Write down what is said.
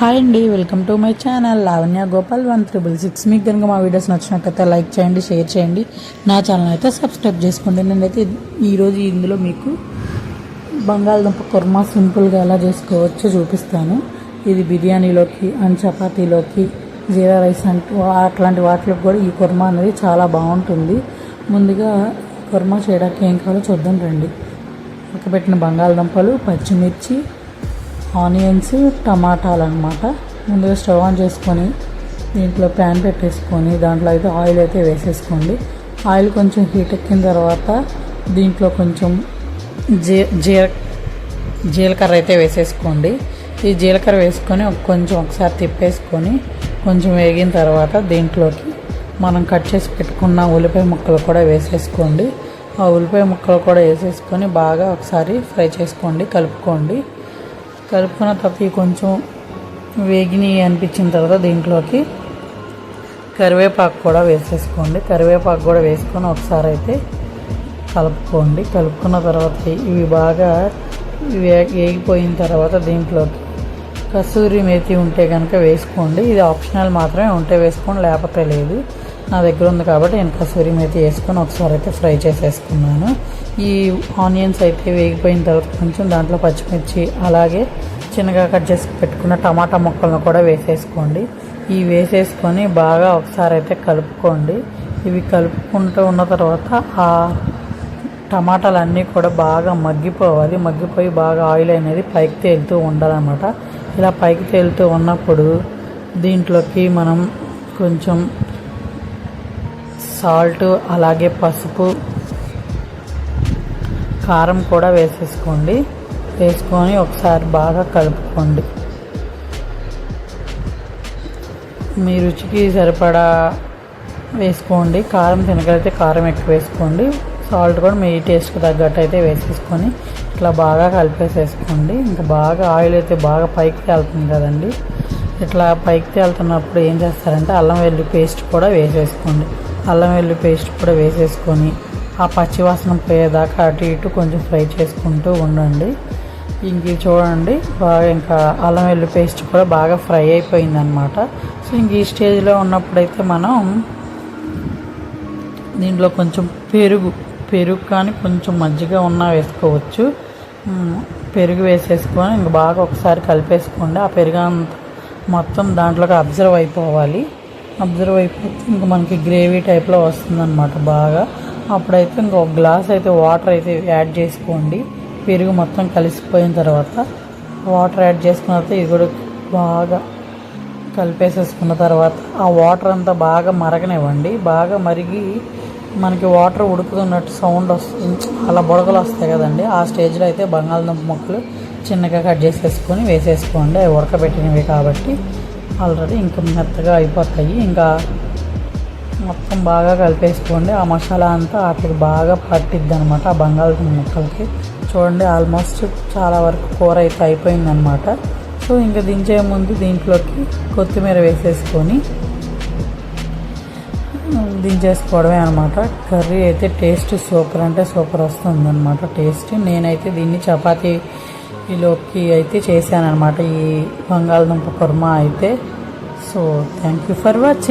Hi అండి, welcome to my channel Lavanya Gopal 1666. మీకు కనుక మా వీడియోస్ నచ్చినట్లయితే లైక్ చేయండి, షేర్ చేయండి, నా ఛానల్ అయితే సబ్స్క్రైబ్ చేసుకోండి. నేనైతే ఈరోజు ఇందులో మీకు బంగాళదుంప కుర్మా సింపుల్గా ఎలా చేసుకోవచ్చో చూపిస్తాను. ఇది బిర్యానీలోకి అండ్ చపాతీలోకి, జీరా రైస్ అట్లాంటి వాటికి కూడా ఈ కుర్మా అనేది చాలా బాగుంటుంది. ముందుగా కుర్మా చేయడానికి ఏం కావాలో చూద్దాం రండి. ఉడకబెట్టిన బంగాళదుంపలు, పచ్చిమిర్చి, ఆనియన్స్, టమాటాలు అన్నమాట. ముందుగా స్టవ్ ఆన్ చేసుకొని దీంట్లో ప్యాన్ పెట్టేసుకొని దాంట్లో అయితే ఆయిల్ అయితే వేసేసుకోండి. ఆయిల్ కొంచెం హీట్ ఎక్కిన తర్వాత దీంట్లో కొంచెం జీలకర్ర అయితే వేసేసుకోండి. ఈ జీలకర్ర వేసుకొని కొంచెం ఒకసారి తిప్పేసుకొని కొంచెం వేగిన తర్వాత దీంట్లోకి మనం కట్ చేసి పెట్టుకున్న ఉల్లిపాయ ముక్కలు కూడా వేసేసుకోండి. ఆ ఉల్లిపాయ ముక్కలు కూడా వేసేసుకొని బాగా ఒకసారి ఫ్రై చేసుకోండి, కలుపుకున్న తర్వాత కొంచెం వేగిని అనిపించిన తర్వాత దీంట్లోకి కరివేపాకు కూడా వేసేసుకోండి. కరివేపాకు కూడా వేసుకొని ఒకసారి అయితే కలుపుకున్న తర్వాత ఇవి బాగా వేగిపోయిన తర్వాత దీంట్లోకి కసూరి మేతి ఉంటే కనుక వేసుకోండి. ఇది ఆప్షనల్ మాత్రమే, ఉంటే వేసుకోండి, లేకపోతే లేదు. నా దగ్గర ఉంది కాబట్టి నేను కసూరి మేతి వేసుకొని ఒకసారి అయితే ఫ్రై చేసేసుకున్నాను. ఈ ఆనియన్స్ అయితే వేగిపోయిన తర్వాత కొంచెం దాంట్లో పచ్చిమిర్చి, అలాగే చిన్నగా కట్ చేసి పెట్టుకున్న టమాటా ముక్కలను కూడా వేసేసుకోండి. ఇవి వేసేసుకొని బాగా ఒకసారి అయితే కలుపుకోండి. ఇవి కలుపుకుంటూ ఉన్న తర్వాత ఆ టమాటాలన్నీ కూడా బాగా మగ్గిపోయి బాగా ఆయిల్ అనేది పైకి తేలుతూ ఉండాలన్నమాట. ఇలా పైకి తేలుతూ ఉన్నప్పుడు దీంట్లోకి మనం కొంచెం సాల్ట్, అలాగే పసుపు, కారం కూడా వేసుకొని ఒకసారి బాగా కలుపుకోండి. మీ రుచికి సరిపడా వేసుకోండి. కారం తినగలిగితే కారం ఎక్కువ వేసుకోండి, సాల్ట్ కూడా మీ టేస్ట్కి తగ్గట్టు అయితే వేసేసుకొని ఇట్లా బాగా కలిపేసేసుకోండి. ఇంకా బాగా ఆయిల్ అయితే బాగా పైకి తేలుతుంది కదండి. ఇట్లా పైకి తేలుతున్నప్పుడు ఏం చేస్తారంటే అల్లం వెల్లుల్లి పేస్ట్ కూడా వేసేసుకోండి. అల్లం వెల్లుల్లి పేస్ట్ కూడా వేసేసుకొని ఆ పచ్చివాసన పోయేదాకా అటు ఇటు కొంచెం ఫ్రై చేసుకుంటూ ఉండండి. ఇంక చూడండి బాగా ఇంకా అల్లం వెల్లుల్లి పేస్ట్ కూడా బాగా ఫ్రై అయిపోయిందనమాట. సో ఇంక ఈ స్టేజ్లో ఉన్నప్పుడైతే మనం దీంట్లో కొంచెం పెరుగు కానీ కొంచెం మజ్జిగ ఉన్నా వేసుకోవచ్చు. పెరుగు వేసేసుకొని ఇంక బాగా ఒకసారి కలిపేసుకోండి. ఆ పెరుగు అంతా మొత్తం దాంట్లోకి అబ్జర్వ్ అయిపోతే ఇంక మనకి గ్రేవీ టైప్లో వస్తుందన్నమాట బాగా. అప్పుడైతే ఇంకొక గ్లాస్ అయితే వాటర్ అయితే యాడ్ చేసుకోండి. పెరుగు మొత్తం కలిసిపోయిన తర్వాత వాటర్ యాడ్ చేసుకున్న తర్వాత ఇది కూడా బాగా కలిపేసేసుకున్న తర్వాత ఆ వాటర్ అంతా బాగా మరగనివ్వండి. బాగా మరిగి మనకి వాటర్ ఉడుకుతున్నట్టు సౌండ్ వస్తుంది, అలా బుడగలు వస్తాయి కదండి. ఆ స్టేజ్లో అయితే బంగాళదుంప ముక్కలు చిన్నగా కట్ చేసేసుకొని వేసేసుకోండి. అవి ఉడకబెట్టినవి కాబట్టి ఆల్రెడీ ఇంకా మెత్తగా అయిపోతాయి. ఇంకా మొత్తం బాగా కలిపేసుకోండి. ఆ మసాలా అంతా వాటికి బాగా పట్టిద్ది అనమాట ఆ బంగాళదుంప ముక్కలకి. చూడండి ఆల్మోస్ట్ చాలా వరకు కూర అయితే అయిపోయిందనమాట. సో ఇంకా దించే ముందు దీంట్లోకి కొత్తిమీర వేసేసుకొని దించేసుకోవడమే అనమాట. కర్రీ అయితే టేస్ట్ సూపర్ అంటే సూపర్ వస్తుందన్నమాట టేస్ట్. నేనైతే దీన్ని చపాతీలోకి అయితే చేశాను అనమాట ఈ బంగాళదుంప కుర్మా అయితే. So thank you for watching.